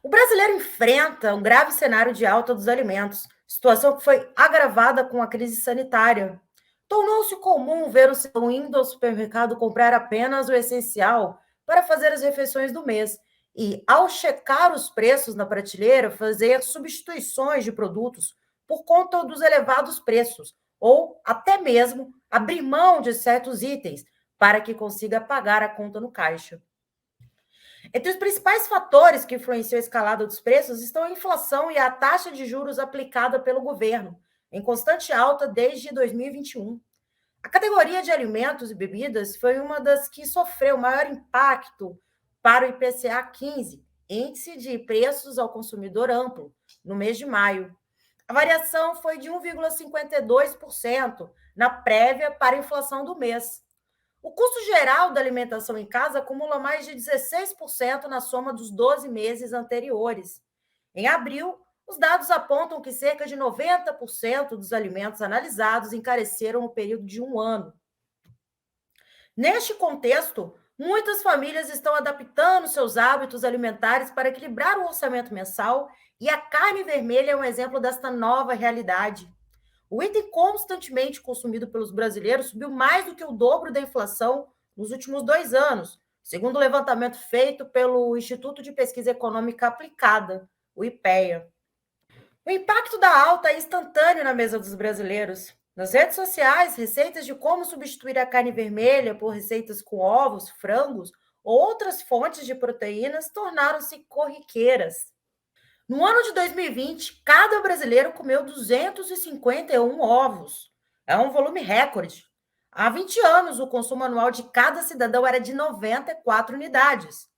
O brasileiro enfrenta um grave cenário de alta dos alimentos, situação que foi agravada com a crise sanitária. Tornou-se comum ver o cidadão indo ao supermercado comprar apenas o essencial para fazer as refeições do mês e, ao checar os preços na prateleira, fazer substituições de produtos por conta dos elevados preços, ou até mesmo abrir mão de certos itens para que consiga pagar a conta no caixa. Entre os principais fatores que influenciam a escalada dos preços estão a inflação e a taxa de juros aplicada pelo governo, em constante alta desde 2021. A categoria de alimentos e bebidas foi uma das que sofreu maior impacto para o IPCA 15, Índice de Preços ao Consumidor Amplo, no mês de maio. A variação foi de 1,52% na prévia para a inflação do mês. O custo geral da alimentação em casa acumula mais de 16% na soma dos 12 meses anteriores. Em abril, os dados apontam que cerca de 90% dos alimentos analisados encareceram no período de um ano. Neste contexto, muitas famílias estão adaptando seus hábitos alimentares para equilibrar o orçamento mensal e a carne vermelha é um exemplo desta nova realidade. O item constantemente consumido pelos brasileiros subiu mais do que o dobro da inflação nos últimos 2 anos, segundo o levantamento feito pelo Instituto de Pesquisa Econômica Aplicada, o IPEA. O impacto da alta é instantâneo na mesa dos brasileiros. Nas redes sociais, receitas de como substituir a carne vermelha por receitas com ovos, frangos ou outras fontes de proteínas tornaram-se corriqueiras. No ano de 2020, cada brasileiro comeu 251 ovos. É um volume recorde. Há 20 anos, o consumo anual de cada cidadão era de 94 unidades.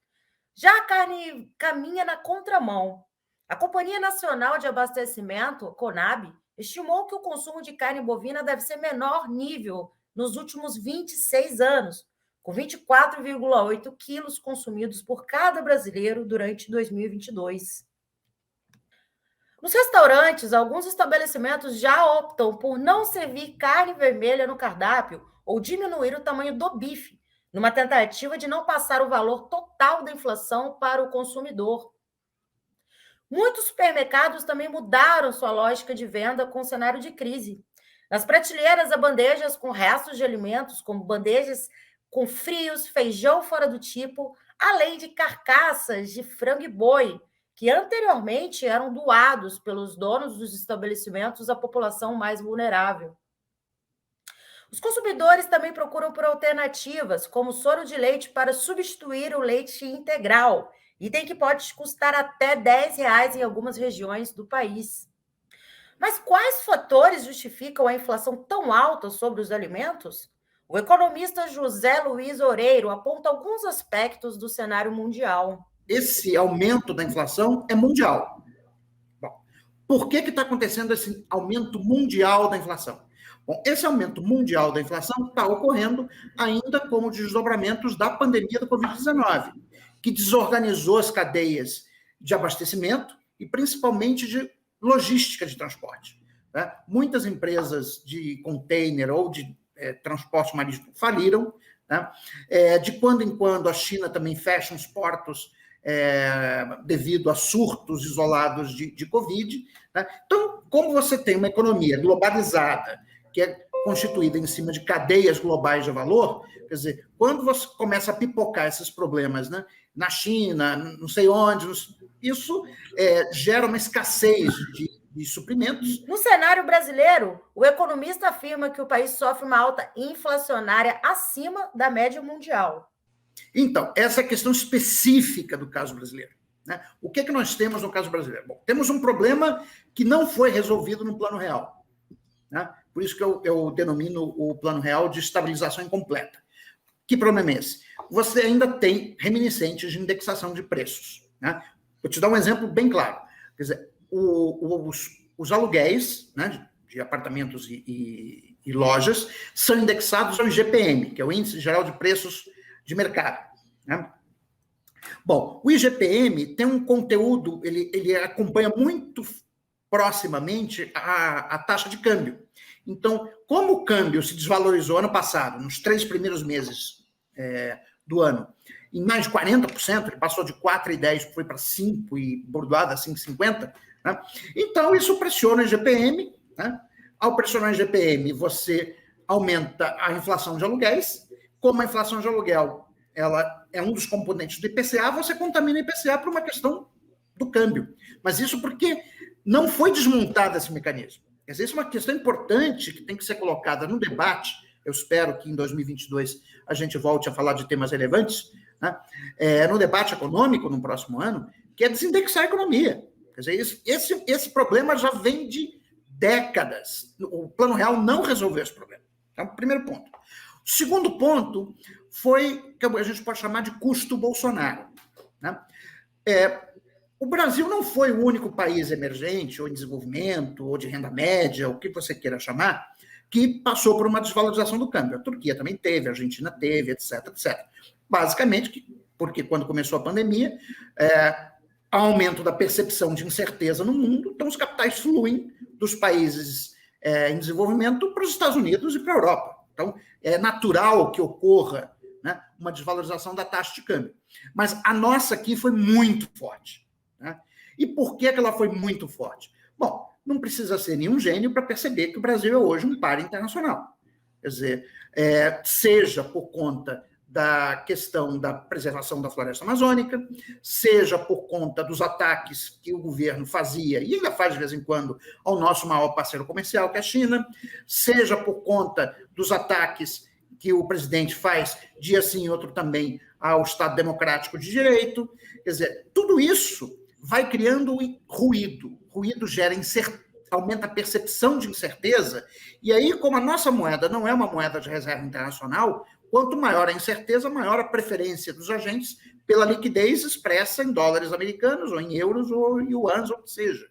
Já a carne caminha na contramão. A Companhia Nacional de Abastecimento, CONAB, estimou que o consumo de carne bovina deve ser menor nível nos últimos 26 anos, com 24,8 quilos consumidos por cada brasileiro durante 2022. Nos restaurantes, alguns estabelecimentos já optam por não servir carne vermelha no cardápio ou diminuir o tamanho do bife, numa tentativa de não passar o valor total da inflação para o consumidor. Muitos supermercados também mudaram sua lógica de venda com o cenário de crise. Nas prateleiras há bandejas com restos de alimentos, como bandejas com frios, feijão fora do tipo, além de carcaças de frango e boi, que anteriormente eram doados pelos donos dos estabelecimentos à população mais vulnerável. Os consumidores também procuram por alternativas, como soro de leite para substituir o leite integral, item que pode custar até R$ 10 em algumas regiões do país. Mas quais fatores justificam a inflação tão alta sobre os alimentos? O economista José Luiz Oreiro aponta alguns aspectos do cenário mundial. Esse aumento da inflação é mundial. Bom, por que está acontecendo esse aumento mundial da inflação? Bom, esse aumento mundial da inflação está ocorrendo ainda como desdobramentos da pandemia da Covid-19, que desorganizou as cadeias de abastecimento e principalmente de logística de transporte. Né? Muitas empresas de container ou de transporte marítimo faliram. Né? De quando em quando a China também fecha os portos devido a surtos isolados de Covid. Né? Então, como você tem uma economia globalizada, que é constituída em cima de cadeias globais de valor, quer dizer, quando você começa a pipocar esses problemas, né, na China, não sei onde, isso gera uma escassez de suprimentos. No cenário brasileiro, o economista afirma que o país sofre uma alta inflacionária acima da média mundial. Então, essa é a questão específica do caso brasileiro. Né? O que nós temos no caso brasileiro? Bom, temos um problema que não foi resolvido no plano real. Né? Por isso que eu denomino o plano real de estabilização incompleta. Que problema é esse? Você ainda tem reminiscentes de indexação de preços. Né? Vou te dar um exemplo bem claro. Quer dizer, os aluguéis, né, de apartamentos e lojas são indexados ao IGPM, que é o Índice Geral de Preços de Mercado. Né? Bom, o IGPM tem um conteúdo, ele acompanha muito proximamente a taxa de câmbio. Então, como o câmbio se desvalorizou ano passado, nos 3 primeiros meses do ano, em mais de 40%, ele passou de 4,10, foi para 5 e bordoada 5,50. Né? Então, isso pressiona o IGPM. Né? Ao pressionar o IGPM, você aumenta a inflação de aluguéis. Como a inflação de aluguel ela é um dos componentes do IPCA, você contamina o IPCA por uma questão do câmbio. Mas isso porque não foi desmontado esse mecanismo. Quer dizer, isso é uma questão importante que tem que ser colocada no debate. Eu espero que em 2022 a gente volte a falar de temas relevantes, né? No debate econômico no próximo ano, que é desindexar a economia. Quer dizer, esse problema já vem de décadas. O Plano Real não resolveu esse problema. Então, primeiro ponto. O segundo ponto foi que a gente pode chamar de custo Bolsonaro. Né? O Brasil não foi o único país emergente, ou em desenvolvimento, ou de renda média, o que você queira chamar, que passou por uma desvalorização do câmbio. A Turquia também teve, a Argentina teve, etc, etc. Basicamente, porque quando começou a pandemia, aumento da percepção de incerteza no mundo, então os capitais fluem dos países em desenvolvimento para os Estados Unidos e para a Europa. Então, é natural que ocorra, né, uma desvalorização da taxa de câmbio. Mas a nossa aqui foi muito forte. Né? E por que ela foi muito forte? Bom, não precisa ser nenhum gênio para perceber que o Brasil é hoje um par internacional. Quer dizer, seja por conta da questão da preservação da floresta amazônica, seja por conta dos ataques que o governo fazia, e ainda faz de vez em quando, ao nosso maior parceiro comercial, que é a China, seja por conta dos ataques que o presidente faz, dia sim, outro também, ao Estado Democrático de Direito. Quer dizer, tudo isso vai criando ruído. Ruído gera incerteza, aumenta a percepção de incerteza, e aí, como a nossa moeda não é uma moeda de reserva internacional, quanto maior a incerteza, maior a preferência dos agentes pela liquidez expressa em dólares americanos, ou em euros, ou em yuans, ou o que seja.